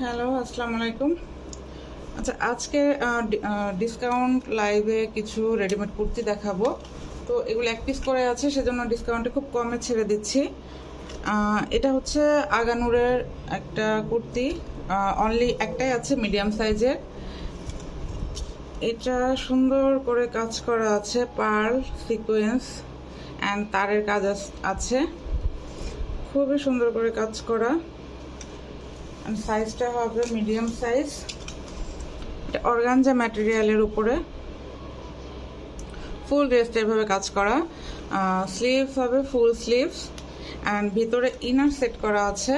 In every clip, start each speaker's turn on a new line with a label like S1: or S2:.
S1: Hello, আসসালামু আলাইকুম। আচ্ছা, আজকে ডিসকাউন্ট লাইভে কিছু রেডিমেড কুর্তি দেখাবো। তো এগুলো এক পিস করে আছে, সেজন্য ডিসকাউন্টে খুব কমে ছেড়ে দিচ্ছি। এটা হচ্ছে আগানুরের একটা কুর্তি, অনলি একটাই আছে মিডিয়াম সাইজের। এটা সুন্দর করে কাজ করা আছে, পার্ল সিকোয়েন্স অ্যান্ড তারের কাজ আছে, খুবই সুন্দর করে কাজ করা। সাইজটা হবে মিডিয়াম সাইজ। এটা অর্গানজা ম্যাটেরিয়ালের উপরে ফুল ড্রেসটা এভাবে কাজ করা। স্লিভস হবে ফুল স্লিভস অ্যান্ড ভিতরে ইনার সেট করা আছে।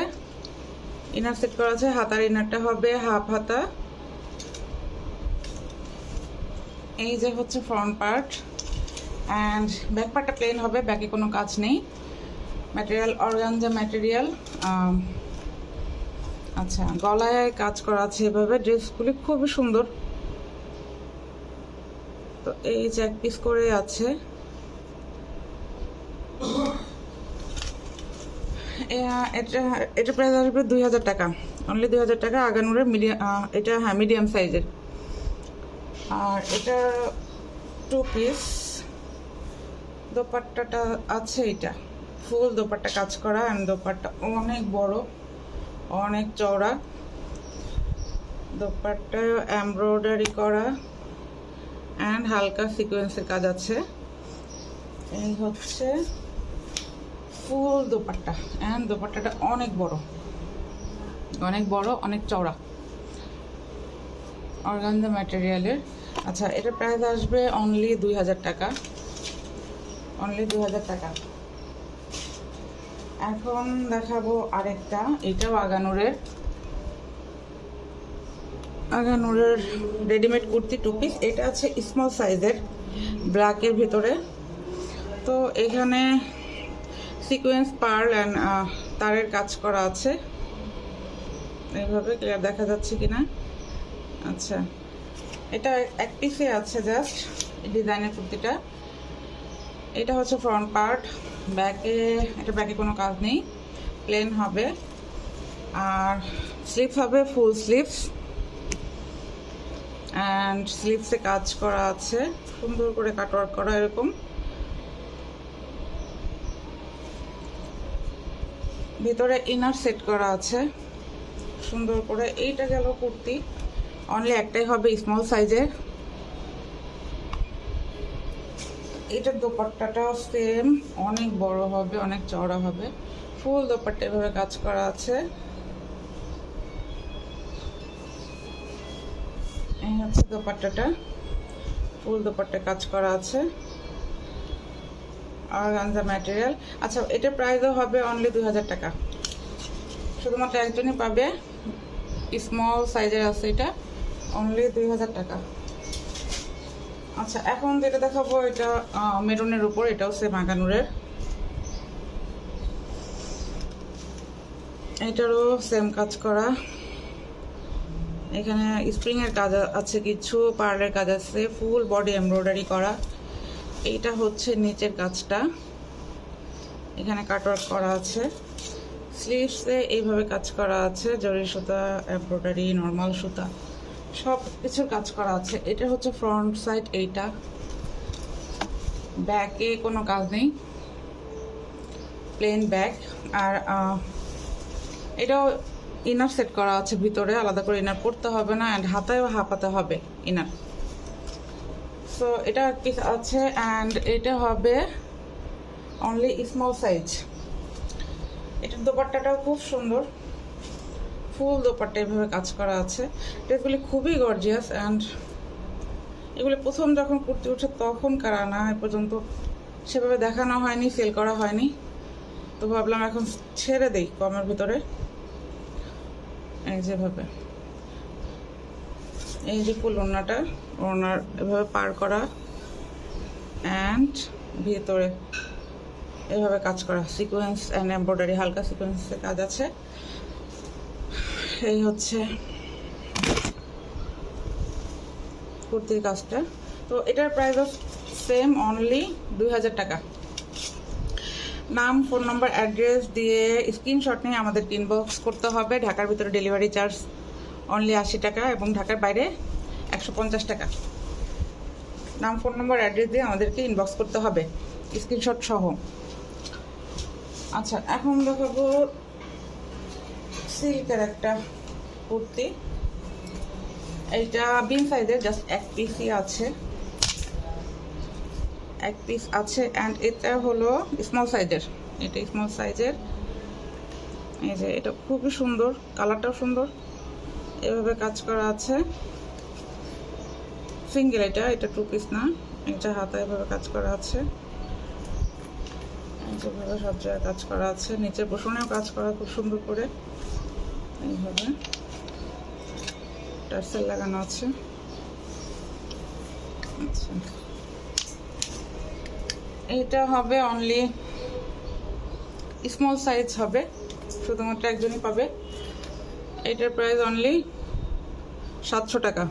S1: হাতার ইনারটা হবে হাফ হাতা। এই যে হচ্ছে ফ্রন্ট পার্ট অ্যান্ড ব্যাক পার্টটা প্লেন হবে, ব্যাকে কোনো কাজ নেই। Material organza material. আচ্ছা, গলায় কাজ করা আছে এভাবে। ড্রেসগুলি খুবই সুন্দর। তো এই যে এক পিস করে আছে। এটা প্রাইস আসবে 2000 টাকা, অনলি 2000 টাকা। আগানুরের এটা মিডিয়াম সাইজের। আর এটা 2 পিস। দোপাট্টাটা আছে, এটা ফুল দোপাট্টা কাজ করা অ্যান্ড দোপাট্টা অনেক বড়, অনেক চওড়া। দোপাট্টা এমব্রয়ডারি করা অ্যান্ড হালকা সিকোয়েন্সের কাজ আছে। এই হচ্ছে ফুল দোপাট্টা অ্যান্ড দোপাট্টাটা অনেক বড়, অনেক চওড়া, অর্গানজা ম্যাটেরিয়ালের। আচ্ছা, এটা প্রাইস আসবে অনলি 2000 টাকা, অনলি 2000 টাকা। এখন দেখাবো আরেকটা, এটাও আগানুরের রেডিমেড কুর্তি 2 পিস। এটা আছে স্মল সাইজের, ব্ল্যাকের ভিতরে। তো এখানে সিকোয়েন্স পার্ল অ্যান্ড তারের কাজ করা আছে। এইভাবে ক্লিয়ার দেখা যাচ্ছে কিনা? আচ্ছা, এটা এক পিসে আছে জাস্ট ডিজাইনের কুর্তিটা। এটা হচ্ছে ফ্রন্ট পার্ট। ব্যাকে কোনো কাজ নেই, প্লেন হবে। আর স্লিভস হবে ফুল স্লিভস অ্যান্ড স্লিভসে কাজ করা আছে, সুন্দর করে কাটওয়ার্ক করা এরকম। ভিতরে ইনার সেট করা আছে সুন্দর করে। এইটা গেল কুর্তি, অনলি একটাই হবে স্মল সাইজের। এটার দোপাট্টাটাও সেম, অনেক বড় হবে, অনেক চওড়া হবে। ফুল দোপাট্টা এভাবে কাজ করা আছে। এই হচ্ছে দোপাট্টাটা, ফুল দোপাট্টা কাজ করা আছে, অর্গানজা ম্যাটেরিয়াল। আচ্ছা, এটার প্রাইসও হবে অনলি 2000 টাকা। শুধুমাত্র একজনই পাবে, স্মল সাইজের আছে এটা, অনলি 2000 টাকা। আচ্ছা, এখন যেটা দেখাবো এটা মেরুনের উপর, এটাও সেম আগানুরের। এটারও সেম কাজ করা। এখানে স্প্রিং এর কাজ আছে, কিছু পার্লের কাজ আছে, ফুল বডি এমব্রয়ডারি করা। এইটা হচ্ছে নিচের কাজটা, এখানে কাটওয়ার্ক করা আছে। স্লিভসে এইভাবে কাজ করা আছে, জরি সুতা, এমব্রয়ডারি, নর্মাল সুতা, সব কিছুর কাজ করা আছে। এটা হচ্ছে ফ্রন্ট সাইড। এইটা ব্যাকে কোনো কাজ নেই, প্লেন ব্যাক। আর এটাও ইনার সেট করা আছে ভিতরে, আলাদা করে ইনার পড়তে হবে না অ্যান্ড হাতায়ও হাফাতে হবে ইনার। সো এটা এক পিস আছে অ্যান্ড এটা হবে অনলি স্মল সাইজ। এটার দোপাট্টাটাও খুব সুন্দর, ফুল দোপাট্টা এভাবে কাজ করা আছে। ড্রেসগুলি খুবই গর্জিয়াস অ্যান্ড এগুলি প্রথম যখন কুর্তি উঠে তখন কারা না, এ পর্যন্ত সেভাবে দেখানো হয়নি, সেল করা হয়নি। তো ভাবলাম এখন ছেড়ে দেই কমের ভিতরে। এই যেভাবে, এই যে ফুল ওড়নার এভাবে পার করা অ্যান্ড ভিতরে এভাবে কাজ করা, সিকোয়েন্স অ্যান্ড এমব্রয়ডারি, হালকা সিকোয়েন্সের কাজ আছে। এই হচ্ছে কুর্তির কাজটা। তো এটার প্রাইস সেম, অনলি 2000 টাকা। নাম, ফোন নাম্বার, অ্যাড্রেস দিয়ে স্ক্রিনশট নিয়ে আমাদেরকে ইনবক্স করতে হবে। ঢাকার ভিতরে ডেলিভারি চার্জ অনলি 80 টাকা এবং ঢাকার বাইরে 150 টাকা। নাম, ফোন নম্বর, অ্যাড্রেস দিয়ে আমাদেরকে ইনবক্স করতে হবে স্ক্রিনশট সহ। আচ্ছা, এখন দেখাবো সিল্কের একটা কুর্তি। এইটা বিন সাইজের, জাস্ট এক পিসই আছে, এক পিস আছে। অ্যান্ড এটা হলো স্মল সাইজের, এটা স্মল সাইজের। এই যে এটা খুবই সুন্দর, কালারটাও সুন্দর, এভাবে কাজ করা আছে। সিঙ্গেল, এটা 2 পিস না, এটা হাতা এভাবে কাজ করা আছে, যেভাবে সব জায়গায় কাজ করা আছে। নিচের পোষণেও কাজ করা খুব সুন্দর করে, এইভাবে টার্সেল লাগানো আছে। আচ্ছা, এটা হবে অনলি স্মল সাইজ হবে, শুধুমাত্র একজনই পাবে। এটার প্রাইস অনলি 700 টাকা।